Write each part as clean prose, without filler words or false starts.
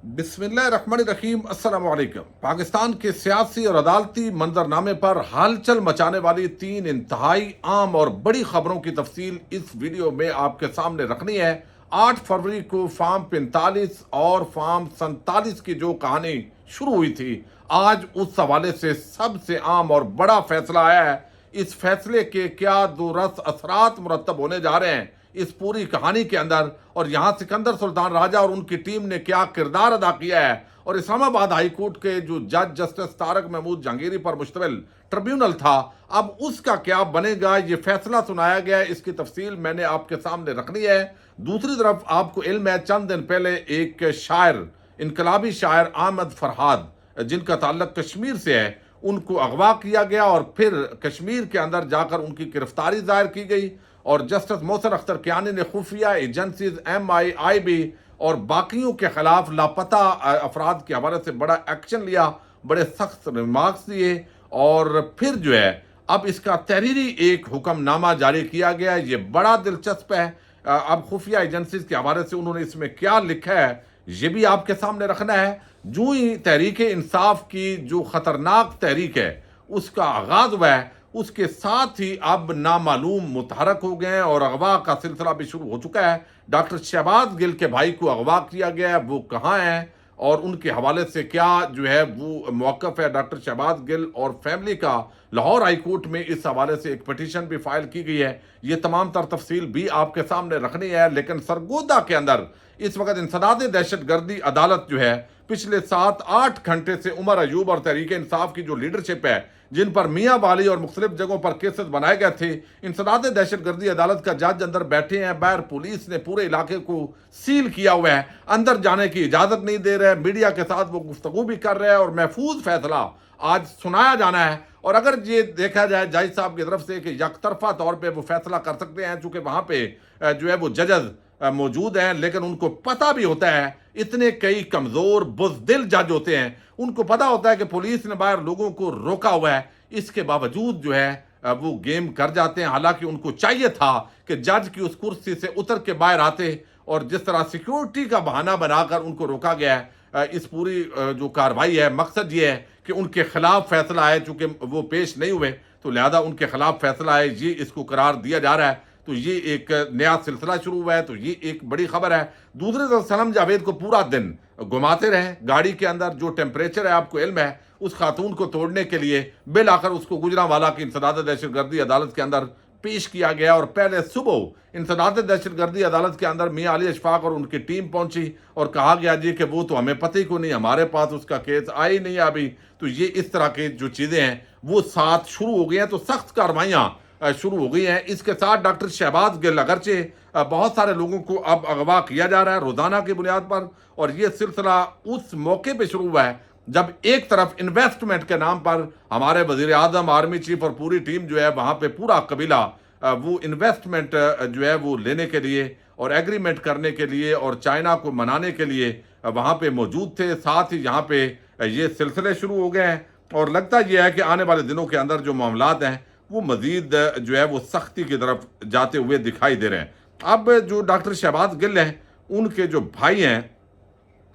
बिस्मिल्लाहिर्रहमानिर्रहीम। अस्सलाम वालेकुम। पाकिस्तान के सियासी और अदालती मंजरनामे पर हलचल मचाने वाली तीन इंतहाई आम और बड़ी खबरों की तफसील इस वीडियो में आपके सामने रखनी है। 8 फरवरी को फार्म 45 और फार्म 47 की जो कहानी शुरू हुई थी, आज उस हवाले से सबसे आम और बड़ा फैसला आया है। इस फैसले के क्या दूरस असरात मुरतब होने जा रहे हैं इस पूरी कहानी के अंदर, और यहाँ सिकंदर सुल्तान राजा और उनकी टीम ने क्या किरदार अदा किया है, और इस्लामाबाद हाई कोर्ट के जो जज जस्टिस तारक महमूद जहांगीरी पर मुश्तमिल ट्रिब्यूनल था, अब उसका क्या बनेगा, ये फैसला सुनाया गया है। इसकी तफसील मैंने आपके सामने रखनी है। दूसरी तरफ आपको इल्म है, चंद दिन पहले एक शायर, इनकलाबी शायर अहमद फरहाद, जिनका ताल्लुक कश्मीर से है, उनको अगवा किया गया और फिर कश्मीर के अंदर जाकर उनकी गिरफ्तारी जाहिर की गई, और जस्टिस मोहसिन अख्तर कियानी ने खुफिया एजेंसीज MIIB और बाकियों के खिलाफ लापता अफराद के हवाले से बड़ा एक्शन लिया, बड़े सख्त रिमार्क्स दिए, और फिर जो है अब इसका तहरीरी एक हुक्मनामा जारी किया गया। ये बड़ा दिलचस्प है। अब खुफिया एजेंसीज के हवाले से उन्होंने इसमें क्या लिखा है ये भी आपके सामने रखना है। जो ही तहरीक इंसाफ की जो खतरनाक तहरीक है उसका आगाज हुआ है, उसके साथ ही अब नामालूम मुतहरक हो गए हैं और अगवा का सिलसिला भी शुरू हो चुका है। डॉक्टर शहबाज गिल के भाई को अगवा किया गया है, वो कहाँ हैं और उनके हवाले से क्या जो है वो मौक़िफ़ है डॉक्टर शहबाज गिल और फैमिली का। लाहौर हाई कोर्ट में इस हवाले से एक पटिशन भी फाइल की गई है। ये तमाम तर तफसील भी आपके सामने रखनी है। लेकिन सरगोदा के अंदर इस वक्त इंसदाद दहशत गर्दी अदालत जो है पिछले 7-8 घंटे से उमर अयूब और तहरीक इंसाफ की जो लीडरशिप है, जिन पर मियाँ वाली और मुख्तलिफ जगहों पर केसेस बनाए गए थे, इंसदाद दहशत गर्दी अदालत का जज अंदर बैठे हैं। बाहर पुलिस ने पूरे इलाके को सील किया हुआ है, अंदर जाने की इजाज़त नहीं दे रहे। मीडिया के साथ वो गुफ्तगू भी कर रहे हैं और महफूज फैसला आज सुनाया जाना है। और अगर ये देखा जाए जज साहब की तरफ से कि यकतरफा तौर पर वो फैसला कर सकते हैं, चूँकि वहाँ पे जो है वो जजज मौजूद हैं, लेकिन उनको पता भी होता है, इतने कई कमज़ोर बुज़दिल जज होते हैं, उनको पता होता है कि पुलिस ने बाहर लोगों को रोका हुआ है, इसके बावजूद जो है वो गेम कर जाते हैं। हालांकि उनको चाहिए था कि जज की उस कुर्सी से उतर के बाहर आते, और जिस तरह सिक्योरिटी का बहाना बनाकर उनको रोका गया है, इस पूरी जो कार्रवाई है, मकसद ये है कि उनके खिलाफ फैसला है। चूंकि वो पेश नहीं हुए तो लिहाजा उनके खिलाफ फैसला है, ये इसको करार दिया जा रहा है। तो ये एक नया सिलसिला शुरू हुआ है, तो ये एक बड़ी खबर है। दूसरी तरफ सनम जावेद को पूरा दिन घुमाते रहे गाड़ी के अंदर, जो टेम्परेचर है आपको इल्म है, उस खातून को तोड़ने के लिए बिल आकर उसको गुजरांवाला की इंसदाद दहशत गर्दी अदालत के अंदर पेश किया गया। और पहले सुबह इंसदाद दहशत गर्दी अदालत के अंदर मियाँ अली अशफाक और उनकी टीम पहुंची और कहा गया जी कि वो तो हमें पता ही को नहीं, हमारे पास उसका केस आ ही नहीं अभी। तो ये इस तरह की जो चीज़ें हैं वो साथ शुरू हो गई हैं, तो सख्त कार्रवाइयाँ शुरू हो गई हैं। इसके साथ डॉक्टर शहबाज गिल अगरचे बहुत सारे लोगों को अब अगवा किया जा रहा है रोजाना की बुनियाद पर, और ये सिलसिला उस मौके पे शुरू हुआ है जब एक तरफ इन्वेस्टमेंट के नाम पर हमारे वजीर आजम, आर्मी चीफ और पूरी टीम जो है वहाँ पे पूरा कबीला वो इन्वेस्टमेंट जो है वो लेने के लिए और एग्रीमेंट करने के लिए और चाइना को मनाने के लिए वहाँ पे मौजूद थे। साथ ही यहाँ पे ये सिलसिले शुरू हो गए हैं, और लगता यह है कि आने वाले दिनों के अंदर जो मामलात हैं वो मजीद जो है वो सख्ती की तरफ जाते हुए दिखाई दे रहे हैं। अब जो डॉक्टर शहबाज गिल हैं, उनके जो भाई हैं,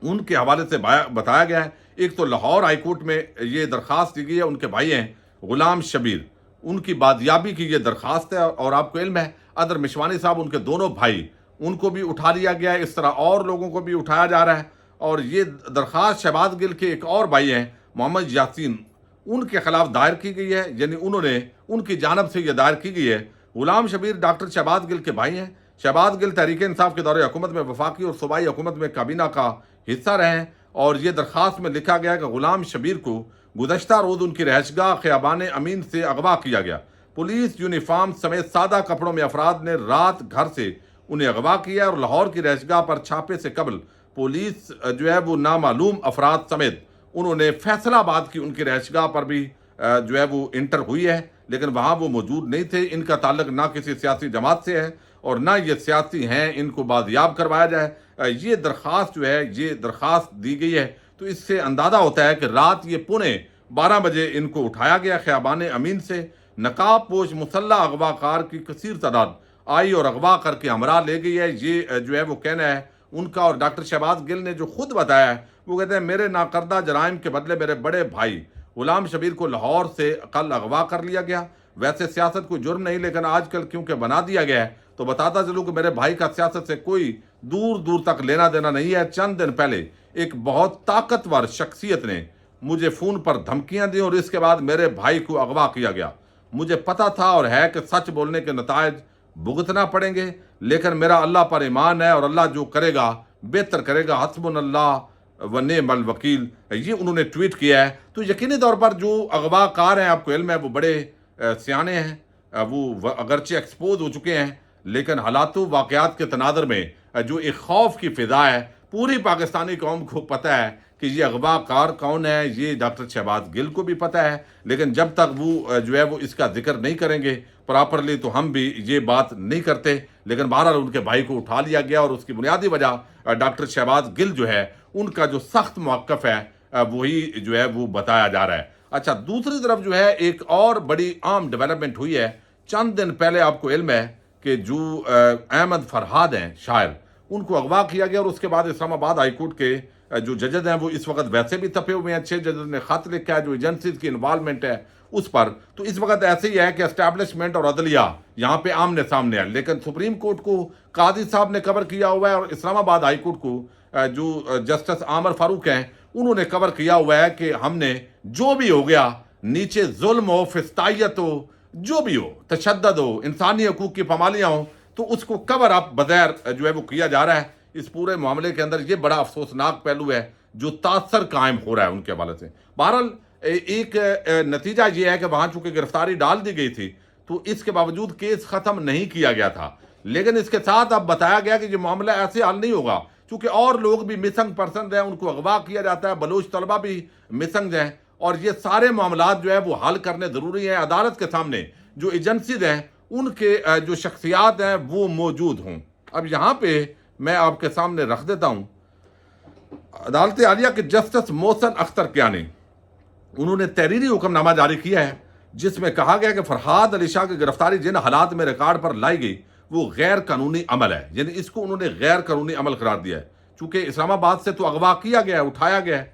उनके हवाले से बताया गया है, एक तो लाहौर हाई कोर्ट में ये दरख्वास्त दी गई है, उनके भाई हैं गुलाम शबीर, उनकी बादियाबी की ये दरख्वास्त है। और आपको इल्म है अदर मिशवानी साहब, उनके दोनों भाई, उनको भी उठा लिया गया है। इस तरह और लोगों को भी उठाया जा रहा है। और ये दरख्वास्त शहबाज गिल के एक और भाई हैं मोहम्मद यासीन, उनके खिलाफ दायर की गई है, यानी उन्होंने उनकी जानब से यह दायर की गई है। गुलाम शबीर डॉक्टर शहबाज गिल के भाई हैं। शहबाज गिल तहरीक इंसाफ के दौरे हुकूमत में वफाकी और सूबाई हुकूमत में काबीना का हिस्सा रहे हैं। और ये दरख्वास्त में लिखा गया कि गुलाम शबीर को गुज़श्ता रोज़ उनकी रहायशगाह ख़ियाबान अमीन से अगवा किया गया। पुलिस यूनिफॉर्म समेत सादा कपड़ों में अफराद ने रात घर से उन्हें अगवा किया, और लाहौर की रहायशगाह पर छापे से कबल पुलिस जो है वो नामालूम अफराद समेत उन्होंने फैसलाबाद की उनकी रहायशगाह पर भी जो है वो इंटर हुई है, लेकिन वहाँ वो मौजूद नहीं थे। इनका ताल्लुक ना किसी सियासी जमात से है और ना ये सियासी हैं, इनको बाजियाब करवाया जाए। ये दरख्वास्त जो है ये दरख्वास्त दी गई है, तो इससे अंदाज़ा होता है कि रात ये 12:15 बजे इनको उठाया गया ख़ियाबान अमीन से। नकाब पोश मुसल्लह अगवाकार की कसीर तादाद आई और अगवा करके हमरा ले गई है, ये जो है वो कहना है ان کا اور ڈاکٹر شہباز گل نے جو خود بتایا ہے، وہ کہتے ہیں میرے ناکردہ جرائم کے بدلے میرے بڑے بھائی غلام شبیر کو لاہور سے کل اغوا کر لیا گیا۔ ویسے سیاست کوئی جرم نہیں، لیکن آج کل کیونکہ بنا دیا گیا ہے تو بتاتا چلوں کہ میرے بھائی کا سیاست سے کوئی دور دور تک لینا دینا نہیں ہے۔ چند دن پہلے ایک بہت طاقتور شخصیت نے مجھے فون پر دھمکیاں دی اور اس کے بعد میرے بھائی کو اغوا کیا گیا۔ مجھے پتا تھا اور ہے کہ سچ بولنے کے نتائج بھگتنا پڑیں گے، لیکن میرا اللہ پر ایمان ہے اور اللہ جو کرے گا بہتر کرے گا، حسبنا اللہ و نعم الوکیل، یہ انہوں نے ٹویٹ کیا ہے۔ تو یقینی طور پر جو اغوا کار ہیں، آپ کو علم ہے وہ بڑے سیانے ہیں، وہ اگرچہ ایکسپوز ہو چکے ہیں، لیکن حالات و واقعات کے تناظر میں جو ایک خوف کی فضا ہے، پوری پاکستانی قوم کو پتہ ہے کہ یہ اغوا کار کون ہے، یہ ڈاکٹر شہباز گل کو بھی پتہ ہے، لیکن جب تک وہ جو ہے وہ اس کا ذکر نہیں کریں گے پراپرلی تو ہم بھی یہ بات نہیں کرتے۔ لیکن بہرحال ان کے بھائی کو اٹھا لیا گیا اور اس کی بنیادی وجہ ڈاکٹر شہباز گل جو ہے ان کا جو سخت موقف ہے وہی جو ہے وہ بتایا جا رہا ہے۔ اچھا، دوسری طرف جو ہے ایک اور بڑی عام ڈیولپمنٹ ہوئی ہے چند دن پہلے، آپ کو علم ہے کہ جو احمد فرحاد ہیں شاعر، ان کو اغوا کیا گیا اور اس کے بعد اسلام آباد ہائی کورٹ کے جو ججز ہیں وہ اس وقت ویسے بھی تپے ہوئے ہیں۔ 6 ججز نے خط لکھا ہے جو ایجنسیز کی انوالومنٹ ہے اس پر، تو اس وقت ایسے ہی ہے کہ اسٹیبلشمنٹ اور عدلیہ یہاں پہ آمنے سامنے ہے، لیکن سپریم کورٹ کو قاضی صاحب نے کور کیا ہوا ہے اور اسلام آباد ہائی کورٹ کو جو جسٹس عامر فاروق ہیں انہوں نے کور کیا ہوا ہے کہ ہم نے جو بھی ہو گیا، نیچے ظلم ہو، فسطائیت ہو، جو بھی ہو، تشدد ہو، انسانی حقوق کی پامالیاں ہوں، تو اس کو کور اپ بغیر جو ہے وہ کیا جا رہا ہے۔ اس پورے معاملے کے اندر یہ بڑا افسوسناک پہلو ہے جو تاثر قائم ہو رہا ہے ان کے حوالے سے۔ بہرحال ایک نتیجہ یہ ہے کہ وہاں چونکہ گرفتاری ڈال دی گئی تھی تو اس کے باوجود کیس ختم نہیں کیا گیا تھا، لیکن اس کے ساتھ اب بتایا گیا کہ یہ معاملہ ایسے حل نہیں ہوگا چونکہ اور لوگ بھی مسنگ پرسنز ہیں، ان کو اغوا کیا جاتا ہے، بلوچ طلبہ بھی مسنگ ہیں، اور یہ سارے معاملات جو ہے وہ حل کرنے ضروری ہیں۔ عدالت کے سامنے جو ایجنسیز ہیں ان کے جو شخصیات ہیں وہ موجود ہوں۔ اب یہاں پہ میں آپ کے سامنے رکھ دیتا ہوں عدالت عالیہ کے جسٹس محسن اختر کیانی، انہوں نے تحریری حکم نامہ جاری کیا ہے جس میں کہا گیا کہ فرحاد علی شاہ کی گرفتاری جن حالات میں ریکارڈ پر لائی گئی وہ غیر قانونی عمل ہے، یعنی اس کو انہوں نے غیر قانونی عمل قرار دیا ہے چونکہ اسلام آباد سے تو اغوا کیا گیا ہے، اٹھایا گیا ہے۔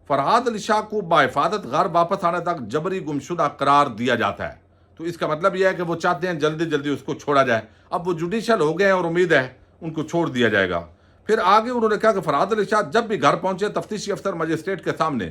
فرحاد علی شاہ کو بحفاظت گھر واپس آنے تک جبری گمشدہ قرار دیا جاتا ہے، تو اس کا مطلب یہ ہے کہ وہ چاہتے ہیں جلدی جلدی اس کو چھوڑا جائے۔ اب وہ جوڈیشل ہو گئے ہیں اور امید ہے ان کو چھوڑ دیا جائے گا۔ پھر آگے انہوں نے کہا کہ فرحاد علی شاہ جب بھی گھر پہنچے تفتیشی افسر مجسٹریٹ کے سامنے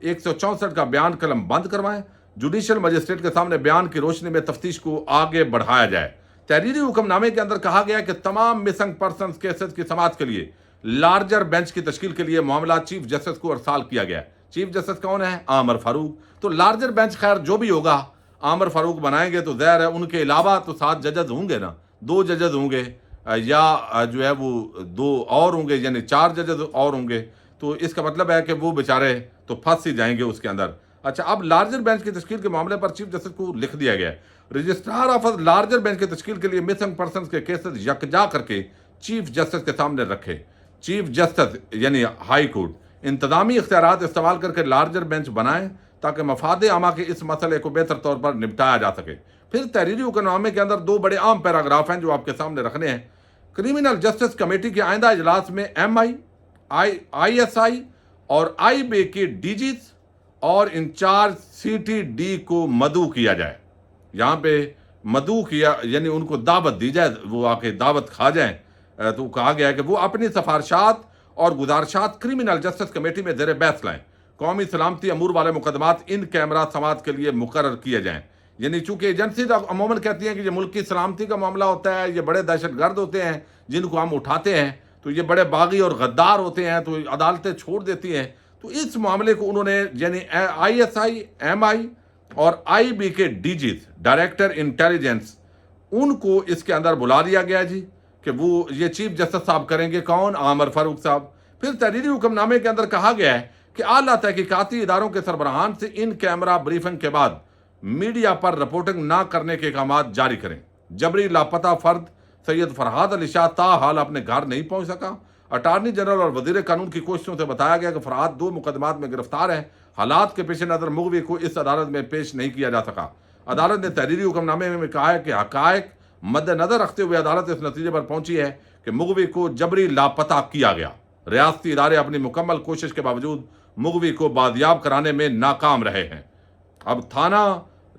164 کا بیان قلم بند کروائیں، جوڈیشل مجسٹریٹ کے سامنے بیان کی روشنی میں تفتیش کو آگے بڑھایا جائے۔ تحریری حکم نامے کے اندر کہا گیا کہ تمام مسنگ پرسنز کیسز کی سماعت کے لیے لارجر بینچ کی تشکیل کے لیے معاملہ چیف جسٹس کو ارسال کیا گیا ہے۔ چیف جسٹس کون ہے؟ عامر فاروق۔ تو لارجر بینچ خیر جو بھی ہوگا عامر فاروق بنائیں گے تو ظاہر ہے ان کے علاوہ تو 7 ججز ہوں گے نا، 2 ججز ہوں گے یا جو ہے وہ 2 اور ہوں گے، یعنی 4 ججز اور ہوں گے، تو اس کا مطلب ہے کہ وہ بیچارے تو پھنس ہی جائیں گے اس کے اندر۔ اچھا، اب لارجر بینچ کی تشکیل کے معاملے پر چیف جسٹس کو لکھ دیا گیا ہے، رجسٹرار آفس لارجر بینچ کی تشکیل کے لیے مسنگ پرسنز کے کیسز یکجا کر کے چیف جسٹس کے سامنے رکھے۔ چیف جسٹس یعنی ہائی کورٹ انتظامی اختیارات استعمال کر کے لارجر بینچ بنائیں تاکہ مفاد عامہ کے اس مسئلے کو بہتر طور پر نپٹایا جا سکے۔ پھر تحریری حکم نامے کے اندر 2 بڑے عام پیراگراف ہیں جو آپ کے سامنے رکھنے ہیں۔ کرمنل جسٹس کمیٹی کے آئندہ اجلاس میں ایم آئی ایس آئی اور آئی بے کے ڈی جیز اور انچارج سی ٹی ڈی کو مدعو کیا جائے۔ یہاں پہ مدعو کیا یعنی ان کو دعوت دی جائے، وہ آ کے دعوت کھا جائیں، تو کہا گیا ہے کہ وہ اپنی سفارشات اور گزارشات کرمنل جسٹس کمیٹی میں زیر بحث لائیں۔ قومی سلامتی امور والے مقدمات ان کیمرہ سماعت کے لیے مقرر کیے جائیں، یعنی چونکہ ایجنسی عموماً کہتی ہیں کہ یہ ملک کی سلامتی کا معاملہ ہوتا ہے، یہ بڑے دہشت گرد ہوتے ہیں جن کو ہم اٹھاتے ہیں، تو یہ بڑے باغی اور غدار ہوتے ہیں، تو عدالتیں چھوڑ دیتی ہیں۔ تو اس معاملے کو انہوں نے یعنی I S I, M I اور آئی بی کے ڈی جیز ڈائریکٹر انٹیلیجنس ان کو اس کے اندر بلا لیا گیا جی کہ وہ یہ چیف جسٹس صاحب کریں گے، کون؟ عامر فاروق صاحب۔ پھر تحریری حکم نامے کے اندر کہا گیا ہے کہ اعلیٰ تحقیقاتی اداروں کے سربراہان سے ان کیمرہ بریفنگ کے بعد میڈیا پر رپورٹنگ نہ کرنے کے احکامات جاری کریں۔ جبری لاپتہ فرد سید فرحاد علی شاہ تاحال اپنے گھر نہیں پہنچ سکا۔ اٹارنی جنرل اور وزیر قانون کی کوششوں سے بتایا گیا کہ فرحاد 2 مقدمات میں گرفتار ہے۔ حالات کے پیش نظر مغوی کو اس عدالت میں پیش نہیں کیا جا سکا۔ عدالت نے تحریری حکم نامے میں کہا ہے کہ حقائق مد نظر رکھتے ہوئے عدالت اس نتیجے پر پہنچی ہے कि मुगवी को जबरी लापता किया गया। रियासती इदारे अपनी मुकम्मल कोशिश के बावजूद मुगवी को बादियाब कराने में नाकाम रहे हैं। अब थाना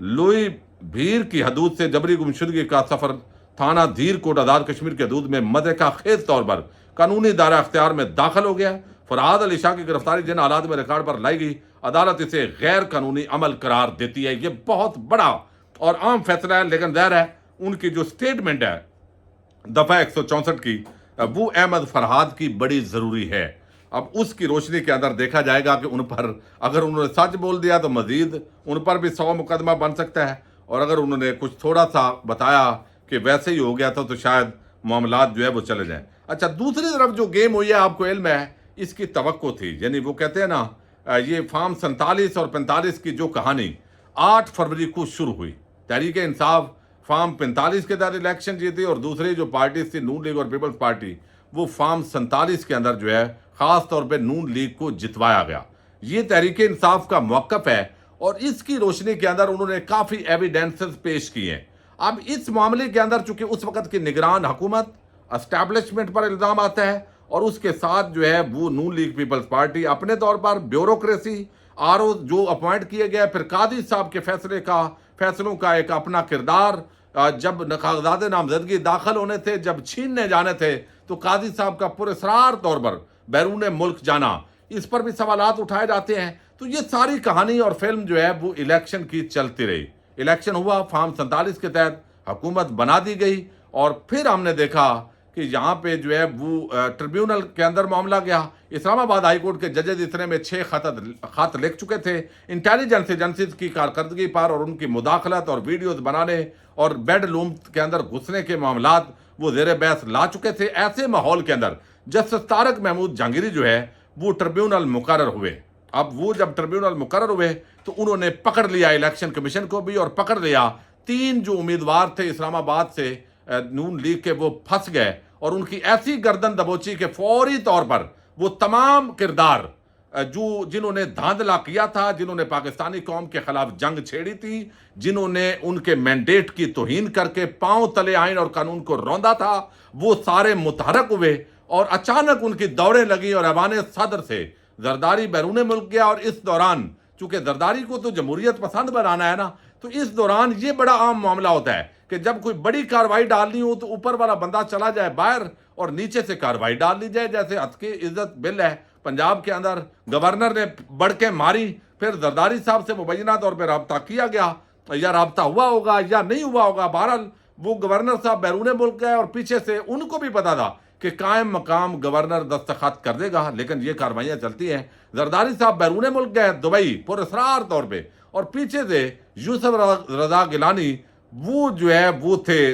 लोई भीर की हदूद से जबरी गुमशुदगी का सफर थाना धीर कोट आजाद कश्मीर की हदूद में मदका खेज तौर पर कानूनी दायरा अख्तियार में दाखिल हो गया। फरहाद अली शाह की गिरफ्तारी जिन हालात में रिकॉर्ड पर लाई गई, अदालत इसे गैर कानूनी अमल करार देती है। ये बहुत बड़ा और आम फैसला है, लेकिन ज़ाहिर है उनकी जो स्टेटमेंट है दफा 164 की, वो अहमद फरहाद की बड़ी ज़रूरी है। अब उसकी रोशनी के अंदर देखा जाएगा कि उन पर अगर उन्होंने सच बोल दिया तो मजीद उन पर भी 100 मुकदमा बन सकता है, और अगर उन्होंने कुछ थोड़ा सा बताया कि वैसे ही हो गया था तो शायद मामलात जो है वो चले जाएं। अच्छा, दूसरी तरफ जो गेम हुई है आपको इल्म है, इसकी तवक्को थी। यानी वो कहते हैं ना, ये फार्म 47 और 45 की जो कहानी 8 फरवरी को शुरू हुई। तहरीक इंसाफ फार्म 45 के अंदर इलेक्शन जीती और दूसरी जो पार्टी थी नून लीग और पीपल्स पार्टी, वो फार्म 47 के अंदर जो है खास तौर पे नून लीग को जितवाया गया। ये तहरीक इंसाफ का मौक़िफ़ है और इसकी रोशनी के अंदर उन्होंने काफ़ी एविडेंसेस पेश किए हैं। अब इस मामले के अंदर चूंकि उस वक्त की निगरान हुकूमत एस्टैब्लिशमेंट पर इल्ज़ाम आता है और उसके साथ जो है वो नून लीग पीपल्स पार्टी अपने तौर पर ब्यूरोक्रेसी आरओ जो अपॉइंट किए गए, फिर कादी साहब के फैसलों का एक अपना किरदार, जब कागजात नामजदगी दाखिल होने थे, जब छीनने जाने थे, तो कादी साहब का पुरस्रार तौर पर बैरून मुल्क जाना, इस पर भी सवालात उठाए जाते हैं। तो ये सारी कहानी और फिल्म जो है वो इलेक्शन की चलती रही। इलेक्शन हुआ, फार्म 47 के तहत हुकूमत बना दी गई और फिर हमने देखा कि यहाँ पे जो है वो ट्रिब्यूनल के अंदर मामला गया। इस्लामाबाद हाई कोर्ट के जजेज इतने में 6 खत लिख चुके थे इंटेलिजेंस एजेंसीज की कारकर्दगी पर और उनकी मुदाखलत और वीडियोस बनाने और बेडरूम के अंदर घुसने के मामलात वो ज़ेर बहस ला चुके थे। ऐसे माहौल के अंदर जस्टिस तारक महमूद जहांगीरी जो है वो ट्रिब्यूनल मुकर्रर हुए। अब वो जब ट्रिब्यूनल मुकर्रर हुए तो उन्होंने पकड़ लिया इलेक्शन कमीशन को भी और पकड़ लिया 3 जो उम्मीदवार थे इस्लामाबाद से नून लीग के, वो फंस गए और उनकी ऐसी गर्दन दबोची कि फौरी तौर पर वो तमाम किरदार जिन्होंने धांधला किया था, जिन्होंने पाकिस्तानी कौम के खिलाफ जंग छेड़ी थी, जिन्होंने उनके मैंडेट की तौहीन करके पांव तले आइन और कानून को रौंदा था, वो सारे मुतहरक हुए और अचानक उनकी दौड़ें लगी और ऐवान सदर से जरदारी बैरून मुल्क गया। और इस दौरान चूंकि जरदारी को तो जमहूरियत पसंद बनाना है ना, तो इस दौरान ये बड़ा आम मामला होता है कि जब कोई बड़ी कार्रवाई डालनी हो तो ऊपर वाला बंदा चला जाए बाहर और नीचे से कार्रवाई डाल ली जाए। जैसे हद की इज्जत बिल है पंजाब के अंदर, गवर्नर ने बढ़ के मारी, फिर जरदारी साहब से मुबैना तौर पर रब्ता किया गया, या रब्ता हुआ होगा या नहीं हुआ होगा, बहरहाल वो गवर्नर साहब बैरून मुल्क गए और पीछे से उनको भी पता था कि कायम मकाम गवर्नर दस्तखत कर देगा, लेकिन ये कार्रवाइयाँ चलती हैं। जरदारी साहब बैरून मुल्क गए दुबई पुरस्रार तौर पे और पीछे से यूसुफ रजा गिलानी वो जो है वो थे,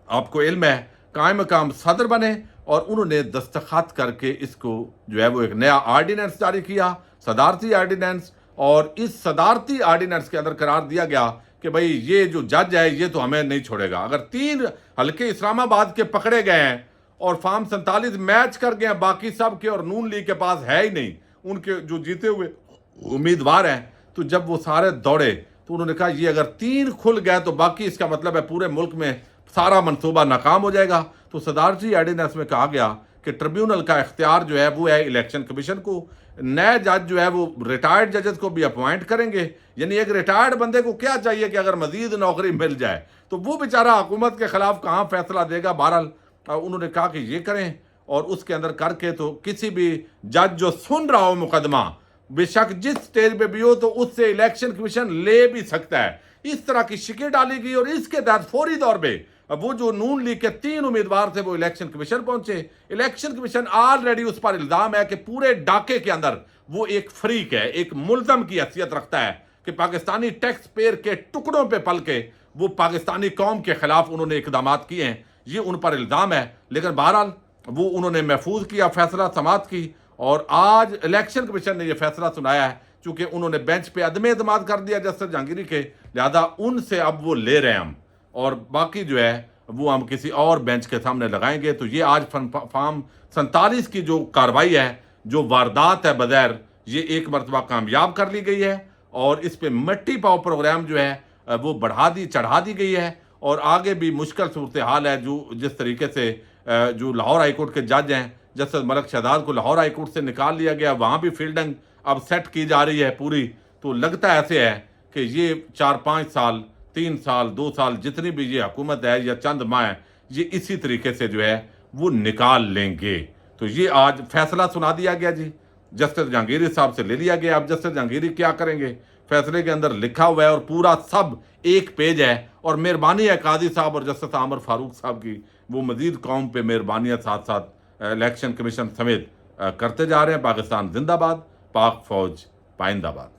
आपको इल्म है, कायम मकाम सदर बने और उन्होंने दस्तखत करके इसको जो है वो एक नया आर्डिनेंस जारी किया, सदारती आर्डिनेंस। और इस सदारती आर्डिनेंस के अंदर करार दिया गया कि भाई ये जो जज है ये तो हमें नहीं छोड़ेगा। अगर 3 हल्के इस्लामाबाद के पकड़े गए हैं और फार्म 47 मैच कर गए हैं बाकी सब के और नून लीग के पास है ही नहीं, उनके जो जीते हुए उम्मीदवार हैं, तो जब वो सारे दौड़े तो उन्होंने कहा ये अगर 3 खुल गए तो बाकी इसका मतलब है पूरे मुल्क में सारा मनसूबा नाकाम हो जाएगा। तो सदारती आर्डिनेंस में कहा गया कि ट्रिब्यूनल का इख्तियार जो है वो है इलेक्शन कमीशन को। नए जज जो है वो रिटायर्ड जजेस को भी अपॉइंट करेंगे। यानी एक रिटायर्ड बंदे को क्या चाहिए कि अगर मजीद नौकरी मिल जाए तो वो बेचारा हुकूमत के खिलाफ कहाँ फैसला देगा। बहरहाल उन्होंने कहा कि ये करें और उसके अंदर करके तो किसी भी जज जो सुन रहा हो मुकदमा, बेशक जिस स्टेज पे भी हो, तो उससे इलेक्शन कमीशन ले भी सकता है। इस तरह की शिकें डाली गई और इसके तहत फौरी तौर पे वो जो नून लीग के 3 उम्मीदवार थे वो इलेक्शन कमीशन पहुंचे। इलेक्शन कमीशन ऑलरेडी उस पर इल्जाम है कि पूरे डाके के अंदर वो एक फरीक है, एक मुल्ज़म की हैसियत रखता है कि पाकिस्तानी टैक्स पेयर के टुकड़ों पे पल के वो पाकिस्तानी कौम के खिलाफ उन्होंने इकदाम किए हैं, ये उन पर इल्जाम है। लेकिन बहरहाल वो उन्होंने महफूज किया, फैसला समाअत की और आज इलेक्शन कमीशन ने यह फैसला सुनाया है। चूंकि उन्होंने बेंच पे अदम एतमाद कर दिया जस्टिस जहांगीरी के, लिहाजा उनसे अब वो ले रहे हैं हम, और बाकी जो है वो हम किसी और बेंच के सामने लगाएंगे। तो ये आज फार्म 47 की जो कार्रवाई है, जो वारदात है बज़ैर, ये एक मरतबा कामयाब कर ली गई है और इस पे मिट्टी पाओ प्रोग्राम जो है वो चढ़ा दी गई है और आगे भी मुश्किल सूरत हाल है जो जिस तरीके से जो लाहौर हाई कोर्ट के जज हैं, जस्टिस मलक शहजाद को लाहौर हाई कोर्ट से निकाल लिया गया, वहाँ भी फील्डिंग अब सेट की जा रही है पूरी। तो लगता ऐसे है कि ये 4-5 साल, 3 साल, 2 साल, जितनी भी ये हुकूमत है या चंद माह है, ये इसी तरीके से जो है वो निकाल लेंगे। तो ये आज फैसला सुना दिया गया जी, जस्टिस जहांगीरी साहब से ले लिया गया। अब जस्टिस जहांगीरी क्या करेंगे, फैसले के अंदर लिखा हुआ है और पूरा सब एक पेज है। और मेहरबानी है काजी साहब और जस्टिस आमर फारूक साहब की, वो मजीद कौम पे मेहरबानियाँ साथ साथ इलेक्शन कमीशन समेत करते जा रहे हैं। पाकिस्तान जिंदाबाद, पाक फौज पाइंदाबाद।